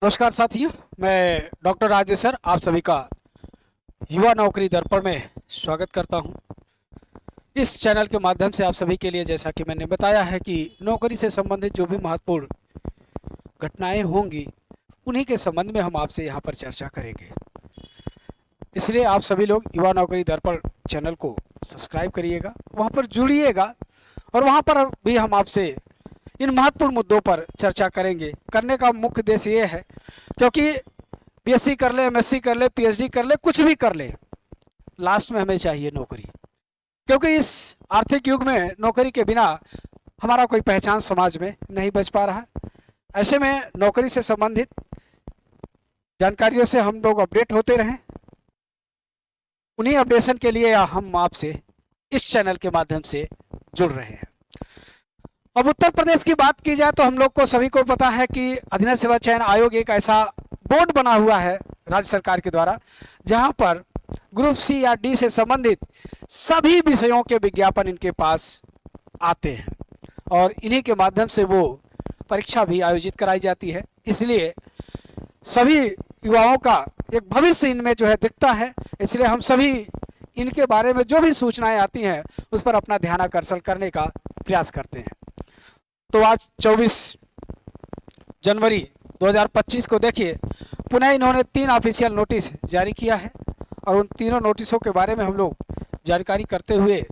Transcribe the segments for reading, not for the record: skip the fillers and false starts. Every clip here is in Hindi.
नमस्कार साथियों, मैं डॉक्टर राजेश सर आप सभी का युवा नौकरी दर्पण में स्वागत करता हूं। इस चैनल के माध्यम से आप सभी के लिए, जैसा कि मैंने बताया है, कि नौकरी से संबंधित जो भी महत्वपूर्ण घटनाएं होंगी उन्हीं के संबंध में हम आपसे यहां पर चर्चा करेंगे। इसलिए आप सभी लोग युवा नौकरी दर्पण चैनल को सब्सक्राइब करिएगा, वहाँ पर जुड़िएगा और वहाँ पर भी हम आपसे इन महत्वपूर्ण मुद्दों पर चर्चा करेंगे। करने का मुख्य उद्देश्य ये है क्योंकि बीएससी कर ले, एमएससी कर ले, पीएचडी कर ले, कुछ भी कर ले, लास्ट में हमें चाहिए नौकरी। क्योंकि इस आर्थिक युग में नौकरी के बिना हमारा कोई पहचान समाज में नहीं बच पा रहा। ऐसे में नौकरी से संबंधित जानकारियों से हम लोग अपडेट होते रहें। उन्हीं अपडेशन के लिए हम आपसे इस चैनल के माध्यम से जुड़ रहे हैं। अब उत्तर प्रदेश की बात की जाए तो हम लोग को सभी को पता है कि अधीनस्थ सेवा चयन आयोग एक ऐसा बोर्ड बना हुआ है राज्य सरकार के द्वारा, जहां पर ग्रुप सी या डी से संबंधित सभी विषयों के विज्ञापन इनके पास आते हैं और इन्हीं के माध्यम से वो परीक्षा भी आयोजित कराई जाती है। इसलिए सभी युवाओं का एक भविष्य इनमें जो है दिखता है। इसलिए हम सभी इनके बारे में जो भी सूचनाएं आती हैं उस पर अपना ध्यान आकर्षण करने का प्रयास करते हैं। तो आज 24 जनवरी 2025 को देखिए, पुनः इन्होंने 3 ऑफिशियल नोटिस जारी किया है और उन तीनों नोटिसों के बारे में हम लोग जानकारी करते हुए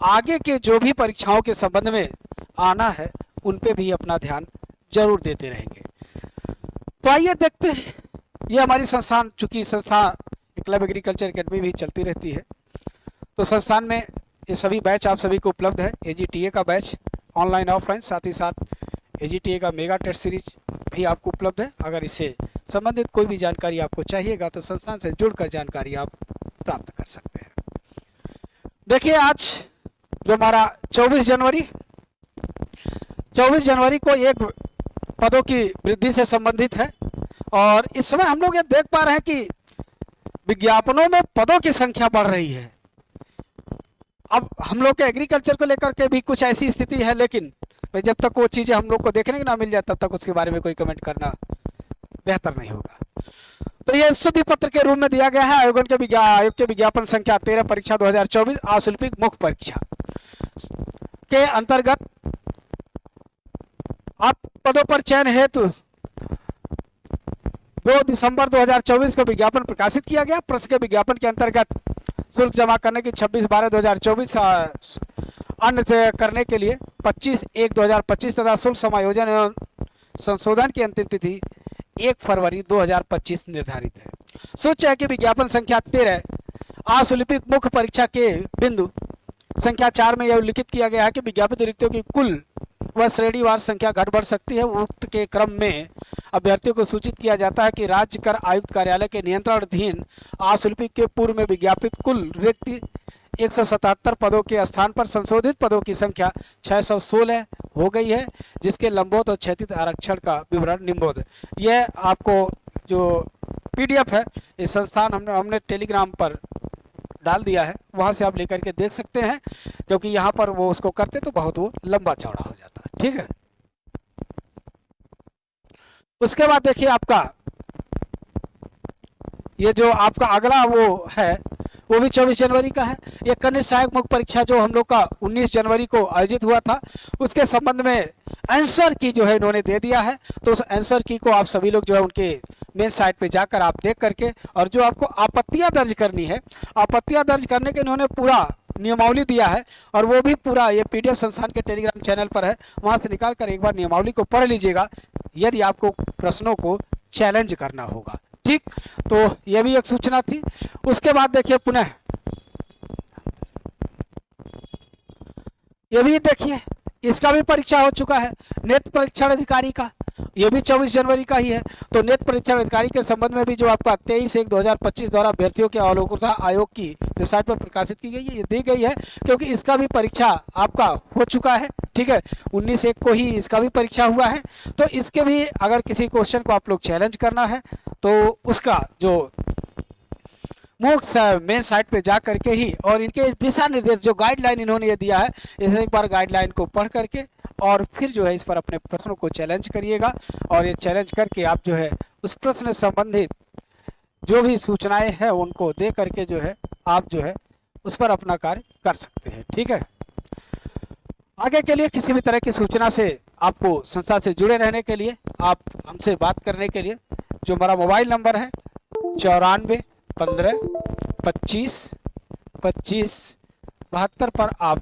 आगे के जो भी परीक्षाओं के संबंध में आना है उन पे भी अपना ध्यान जरूर देते रहेंगे। तो आइए देखते हैं। ये हमारी संस्थान, चूँकि संस्थान क्लब एग्रीकल्चर अकेडमी भी चलती रहती है, तो संस्थान में ये सभी बैच आप सभी को उपलब्ध है। एजीटीए का बैच ऑनलाइन ऑफलाइन, साथ ही साथ एजीटीए का मेगा टेस्ट सीरीज भी आपको उपलब्ध है। अगर इससे संबंधित कोई भी जानकारी आपको चाहिएगा तो संस्थान से जुड़कर जानकारी आप प्राप्त कर सकते हैं। देखिए, आज जो हमारा 24 जनवरी को एक पदों की वृद्धि से संबंधित है और इस समय हम लोग ये देख पा रहे हैं कि विज्ञापनों में पदों की संख्या बढ़ रही है। अब हम लोग के एग्रीकल्चर को लेकर के भी कुछ ऐसी स्थिति है, लेकिन जब तक वो चीज़ें हम लोग को देखने को ना मिल जाए तब तक उसके बारे में कोई कमेंट करना बेहतर नहीं होगा। तो ये स्तुति पत्र के रूप में दिया गया है आयोग के विज्ञापन संख्या 13 परीक्षा 2024 अशुल्क मुख्य परीक्षा के अंतर्गत आप पदों पर चयन हेतु 2 दिसंबर 2024 को विज्ञापन प्रकाशित किया गया। प्रश्न के विज्ञापन के अंतर्गत शुल्क जमा करने की 26/12/2024, अन्य से करने के लिए 25/1/2025 तथा शुल्क समायोजन एवं संशोधन की अंतिम तिथि 1 फरवरी 2025 निर्धारित है। सूच्य है कि विज्ञापन संख्या 13 अशुल्क मुख्य परीक्षा के बिंदु संख्या 4 में यह उल्लिखित किया गया है कि विज्ञापित रिक्तियों की कुल व श्रेणीवार संख्या घट बढ़ सकती है। उक्त के क्रम में अभ्यर्थियों को सूचित किया जाता है कि राज्य कर आयुक्त कार्यालय के नियंत्रण अधीन अशुल्क के पूर्व में विज्ञापित कुल रिक्त 177 पदों के स्थान पर संशोधित पदों की संख्या 616 हो गई है, जिसके लंबोत और क्षैतिज आरक्षण का विवरण निम्नोक्त। यह आपको जो पीडीएफ है इस संस्थान हमने टेलीग्राम पर डाल दिया है, वहाँ से आप लेकर के देख सकते हैं, क्योंकि यहाँ पर वो उसको करते तो बहुत वो लंबा चौड़ा हो जाता है। ठीक है, उसके बाद देखिए आपका ये जो आपका अगला वो है वो भी 24 जनवरी का है। ये कनिष्ठ सहायक मुख्य परीक्षा जो हम लोग का 19 जनवरी को आयोजित हुआ था, उसके संबंध में आंसर की जो है इन्होंने दे दिया है। तो उस आंसर की को आप सभी लोग जो है उनके मेन साइट पे जाकर आप देख करके, और जो आपको आपत्तियां दर्ज करनी है, आपत्तियां दर्ज करने के इन्होंने पूरा नियमावली दिया है और वो भी पूरा ये पीडीएफ संस्थान के टेलीग्राम चैनल पर है। वहाँ से निकाल कर एक बार नियमावली को पढ़ लीजिएगा यदि आपको प्रश्नों को चैलेंज करना होगा। ठीक, तो यह भी एक सूचना थी। उसके बाद देखिए पुनः ये भी देखिए, इसका भी परीक्षा हो चुका है नेत्र परीक्षण अधिकारी का, ये भी 24 जनवरी का ही है। तो नेत्र परीक्षण अधिकारी के संबंध में भी जो आपका 23/1/2025 द्वारा अभ्यर्थियों के अवलोकन आयोग की वेबसाइट पर प्रकाशित की गई है, ये दी गई है क्योंकि इसका भी परीक्षा आपका हो चुका है। ठीक है, 19/1 को ही इसका भी परीक्षा हुआ है। तो इसके भी अगर किसी क्वेश्चन को आप लोग चैलेंज करना है तो उसका जो मुख्य मेन साइट पे जा करके ही, और इनके दिशा निर्देश जो गाइडलाइन इन्होंने ये दिया है, इसे एक बार गाइडलाइन को पढ़ करके और फिर जो है इस पर अपने प्रश्नों को चैलेंज करिएगा, और ये चैलेंज करके आप जो है उस प्रश्न से संबंधित जो भी सूचनाएं हैं उनको दे करके जो है आप जो है उस पर अपना कार्य कर सकते हैं। ठीक है, आगे के लिए किसी भी तरह की सूचना से आपको संस्था से जुड़े रहने के लिए, आप हमसे बात करने के लिए, जो हमारा मोबाइल नंबर है 94 15 25 25 72 पर आप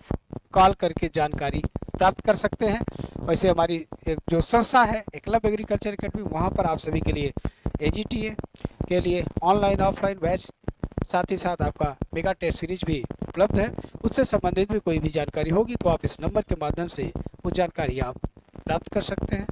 कॉल करके जानकारी प्राप्त कर सकते हैं। वैसे हमारी एक जो संस्था है एकलव्य एग्रीकल्चर अकेडमी, वहाँ पर आप सभी के लिए AGTA के लिए ऑनलाइन ऑफलाइन बैच, साथ ही साथ आपका मेगा टेस्ट सीरीज भी उपलब्ध है। उससे संबंधित भी कोई भी जानकारी होगी तो आप इस नंबर के माध्यम से वो जानकारी आप प्राप्त कर सकते हैं।